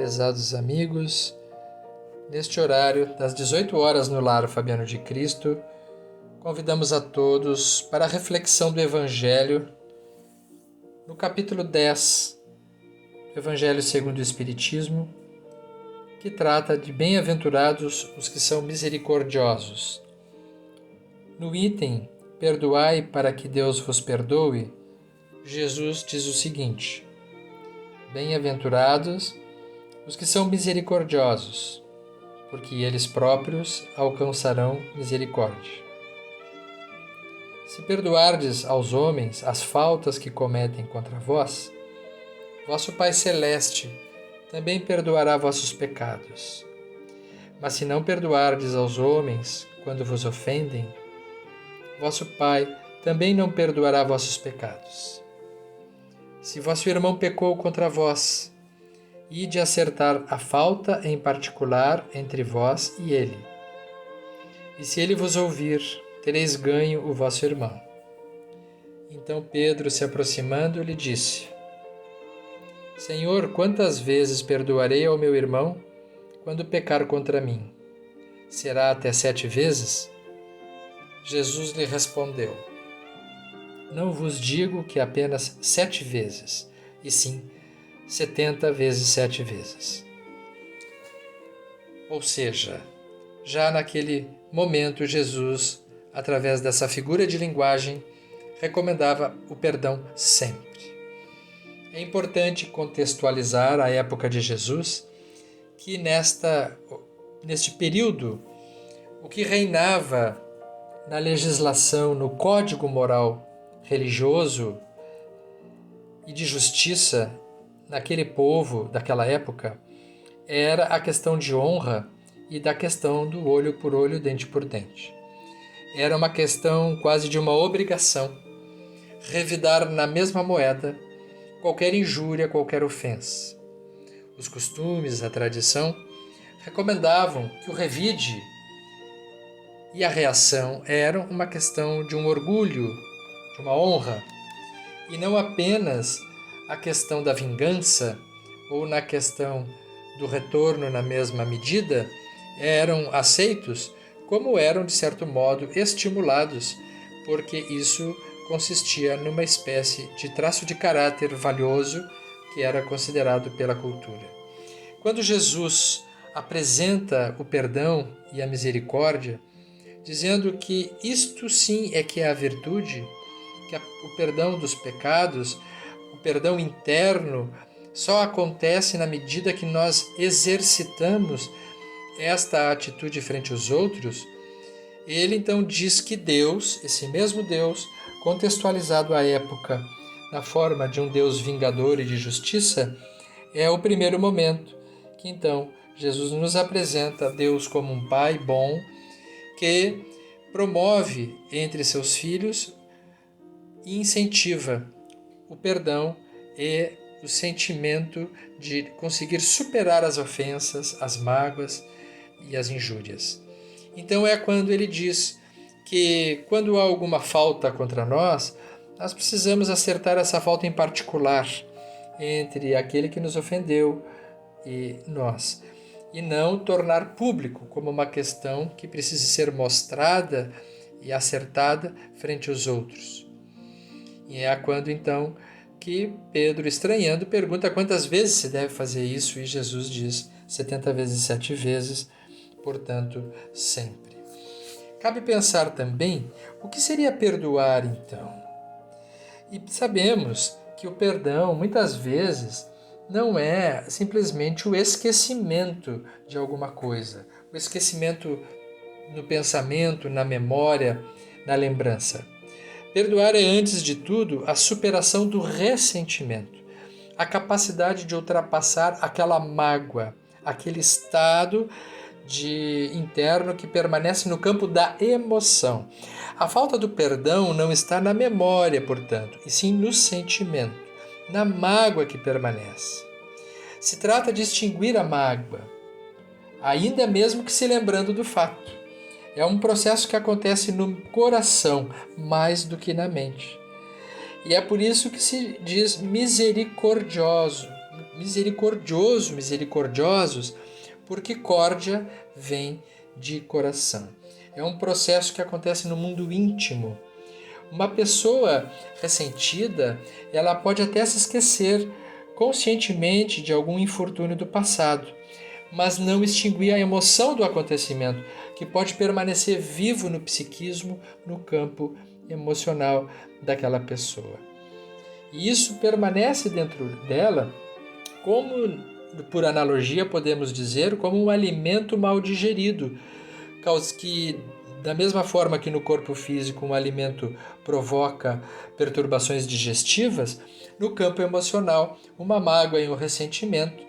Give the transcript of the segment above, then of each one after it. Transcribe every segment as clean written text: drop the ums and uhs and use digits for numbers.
prezados amigos. Neste horário, das 18 horas no Lar Fabiano de Cristo, convidamos a todos para a reflexão do Evangelho no capítulo 10 do Evangelho segundo o Espiritismo, que trata de bem-aventurados os que são misericordiosos. No item Perdoai para que Deus vos perdoe, Jesus diz o seguinte: Bem-aventurados os que são misericordiosos, porque eles próprios alcançarão misericórdia. Se perdoardes aos homens as faltas que cometem contra vós, vosso Pai Celeste também perdoará vossos pecados. Mas se não perdoardes aos homens quando vos ofendem, vosso Pai também não perdoará vossos pecados. Se vosso irmão pecou contra vós, ide acertar a falta em particular entre vós e ele. E se ele vos ouvir, tereis ganho o vosso irmão. Então Pedro, se aproximando, lhe disse: Senhor, quantas vezes perdoarei ao meu irmão quando pecar contra mim? Será até 7 vezes? Jesus lhe respondeu: Não vos digo que apenas 7 vezes, e sim 70 vezes 7 vezes. Ou seja, já naquele momento Jesus, através dessa figura de linguagem, recomendava o perdão sempre. É importante contextualizar a época de Jesus, que neste período, o que reinava na legislação, no código moral religioso e de justiça naquele povo daquela época era a questão de honra e da questão do olho por olho, dente por dente. Era uma questão quase de uma obrigação revidar na mesma moeda qualquer injúria, qualquer ofensa. Os costumes, a tradição, recomendavam que o revide e a reação eram uma questão de um orgulho, de uma honra, e não apenas a questão da vingança ou na questão do retorno na mesma medida eram aceitos, como eram, de certo modo, estimulados, porque isso consistia numa espécie de traço de caráter valioso que era considerado pela cultura. Quando Jesus apresenta o perdão e a misericórdia, dizendo que isto sim é que é a virtude, que o perdão dos pecados, o perdão interno, só acontece na medida que nós exercitamos esta atitude frente aos outros. Ele então diz que Deus, esse mesmo Deus, contextualizado à época na forma de um Deus vingador e de justiça, é o primeiro momento que então Jesus nos apresenta Deus como um Pai bom que promove entre seus filhos e incentiva o perdão e o sentimento de conseguir superar as ofensas, as mágoas e as injúrias. Então é quando ele diz que quando há alguma falta contra nós, nós precisamos acertar essa falta em particular entre aquele que nos ofendeu e nós, e não tornar público como uma questão que precise ser mostrada e acertada frente aos outros. E é quando então que Pedro, estranhando, pergunta quantas vezes se deve fazer isso, e Jesus diz 70 vezes 7 vezes, portanto, sempre. Cabe pensar também o que seria perdoar então. E sabemos que o perdão, muitas vezes, não é simplesmente o esquecimento de alguma coisa, o esquecimento no pensamento, na memória, na lembrança. Perdoar é, antes de tudo, a superação do ressentimento, a capacidade de ultrapassar aquela mágoa, aquele estado interno que permanece no campo da emoção. A falta do perdão não está na memória, portanto, e sim no sentimento, na mágoa que permanece. Se trata de extinguir a mágoa, ainda mesmo que se lembrando do fato. É um processo que acontece no coração mais do que na mente. E é por isso que se diz misericordioso, misericordioso, misericordiosos, porque córdia vem de coração. É um processo que acontece no mundo íntimo. Uma pessoa ressentida, ela pode até se esquecer conscientemente de algum infortúnio do passado, mas não extinguir a emoção do acontecimento, que pode permanecer vivo no psiquismo, no campo emocional daquela pessoa. E isso permanece dentro dela como, por analogia, podemos dizer, como um alimento mal digerido, que da mesma forma que no corpo físico um alimento provoca perturbações digestivas, no campo emocional, uma mágoa e um ressentimento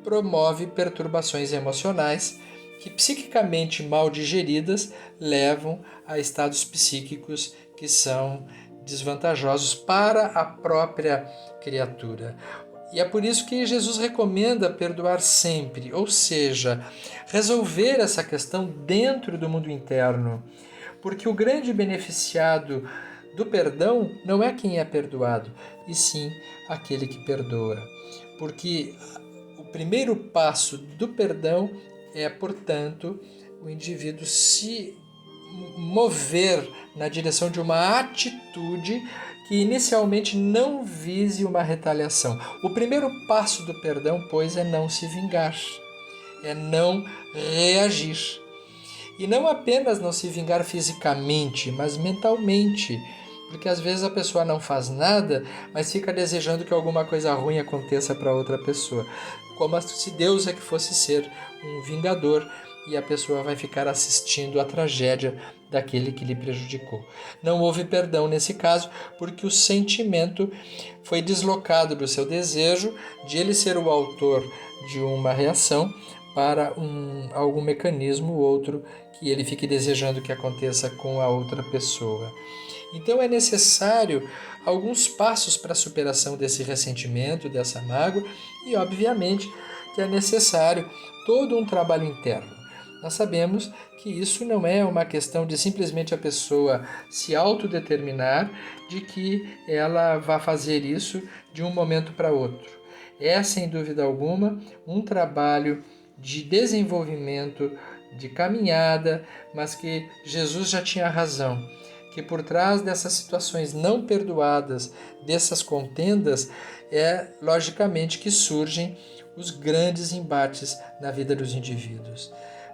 promove perturbações emocionais que, psiquicamente mal digeridas, levam a estados psíquicos que são desvantajosos para a própria criatura. E é por isso que Jesus recomenda perdoar sempre, ou seja, resolver essa questão dentro do mundo interno. Porque o grande beneficiado do perdão não é quem é perdoado, e sim aquele que perdoa. Porque o primeiro passo do perdão é, portanto, o indivíduo se mover na direção de uma atitude que inicialmente não vise uma retaliação. O primeiro passo do perdão, pois, é não se vingar, é não reagir. E não apenas não se vingar fisicamente, mas mentalmente. Porque às vezes a pessoa não faz nada, mas fica desejando que alguma coisa ruim aconteça para outra pessoa. Como se Deus é que fosse ser um vingador e a pessoa vai ficar assistindo a tragédia daquele que lhe prejudicou. Não houve perdão nesse caso, porque o sentimento foi deslocado do seu desejo de ele ser o autor de uma reação para algum mecanismo ou outro que ele fique desejando que aconteça com a outra pessoa. Então é necessário alguns passos para a superação desse ressentimento, dessa mágoa, e obviamente que é necessário todo um trabalho interno. Nós sabemos que isso não é uma questão de simplesmente a pessoa se autodeterminar de que ela vai fazer isso de um momento para outro. É, sem dúvida alguma, um trabalho de desenvolvimento, de caminhada, mas que Jesus já tinha razão, que por trás dessas situações não perdoadas, dessas contendas, é logicamente que surgem os grandes embates na vida dos indivíduos.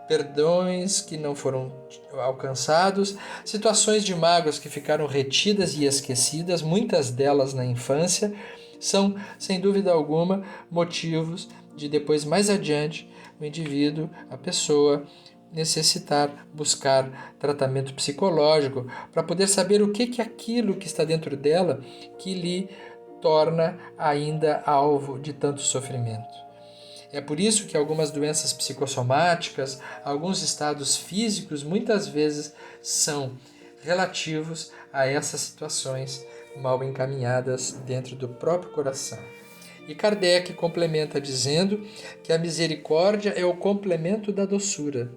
Perdões que não foram alcançados, situações de mágoas que ficaram retidas e esquecidas, muitas delas na infância, são, sem dúvida alguma, motivos de depois, mais adiante, o indivíduo, a pessoa, necessitar buscar tratamento psicológico para poder saber o que é aquilo que está dentro dela que lhe torna ainda alvo de tanto sofrimento. É por isso que algumas doenças psicossomáticas, alguns estados físicos, muitas vezes são relativos a essas situações mal encaminhadas dentro do próprio coração. E Kardec complementa dizendo que a misericórdia é o complemento da doçura,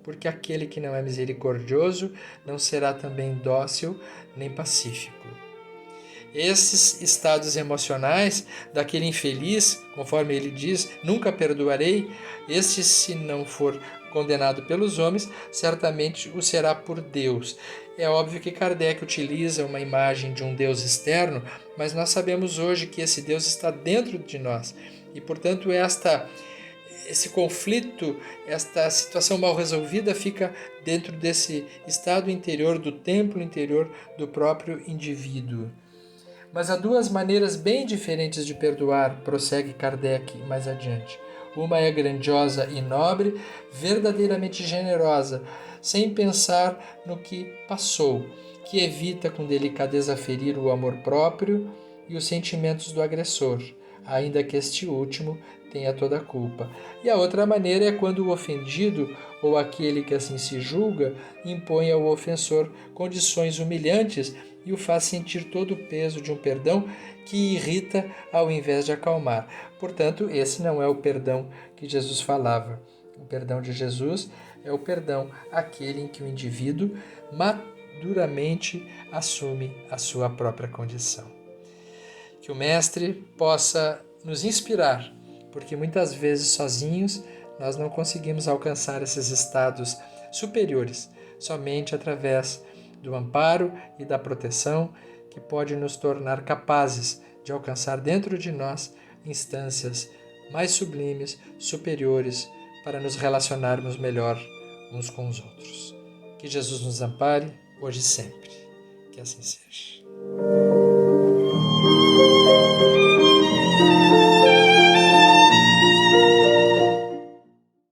porque aquele que não é misericordioso não será também dócil nem pacífico. Esses estados emocionais daquele infeliz, conforme ele diz, nunca perdoarei, este, se não for condenado pelos homens, certamente o será por Deus. É óbvio que Kardec utiliza uma imagem de um Deus externo, mas nós sabemos hoje que esse Deus está dentro de nós. E, portanto, esse conflito, esta situação mal resolvida fica dentro desse estado interior, do templo interior do próprio indivíduo. Mas há duas maneiras bem diferentes de perdoar, prossegue Kardec mais adiante. Uma é grandiosa e nobre, verdadeiramente generosa, sem pensar no que passou, que evita com delicadeza ferir o amor próprio e os sentimentos do agressor, ainda que este último tenha toda a culpa. E a outra maneira é quando o ofendido, ou aquele que assim se julga, impõe ao ofensor condições humilhantes e o faz sentir todo o peso de um perdão que irrita ao invés de acalmar. Portanto, esse não é o perdão que Jesus falava. O perdão de Jesus é o perdão aquele em que o indivíduo maduramente assume a sua própria condição. Que o Mestre possa nos inspirar, porque muitas vezes sozinhos nós não conseguimos alcançar esses estados superiores, somente através do amparo e da proteção que pode nos tornar capazes de alcançar dentro de nós instâncias mais sublimes, superiores, para nos relacionarmos melhor uns com os outros. Que Jesus nos ampare, hoje e sempre. Que assim seja.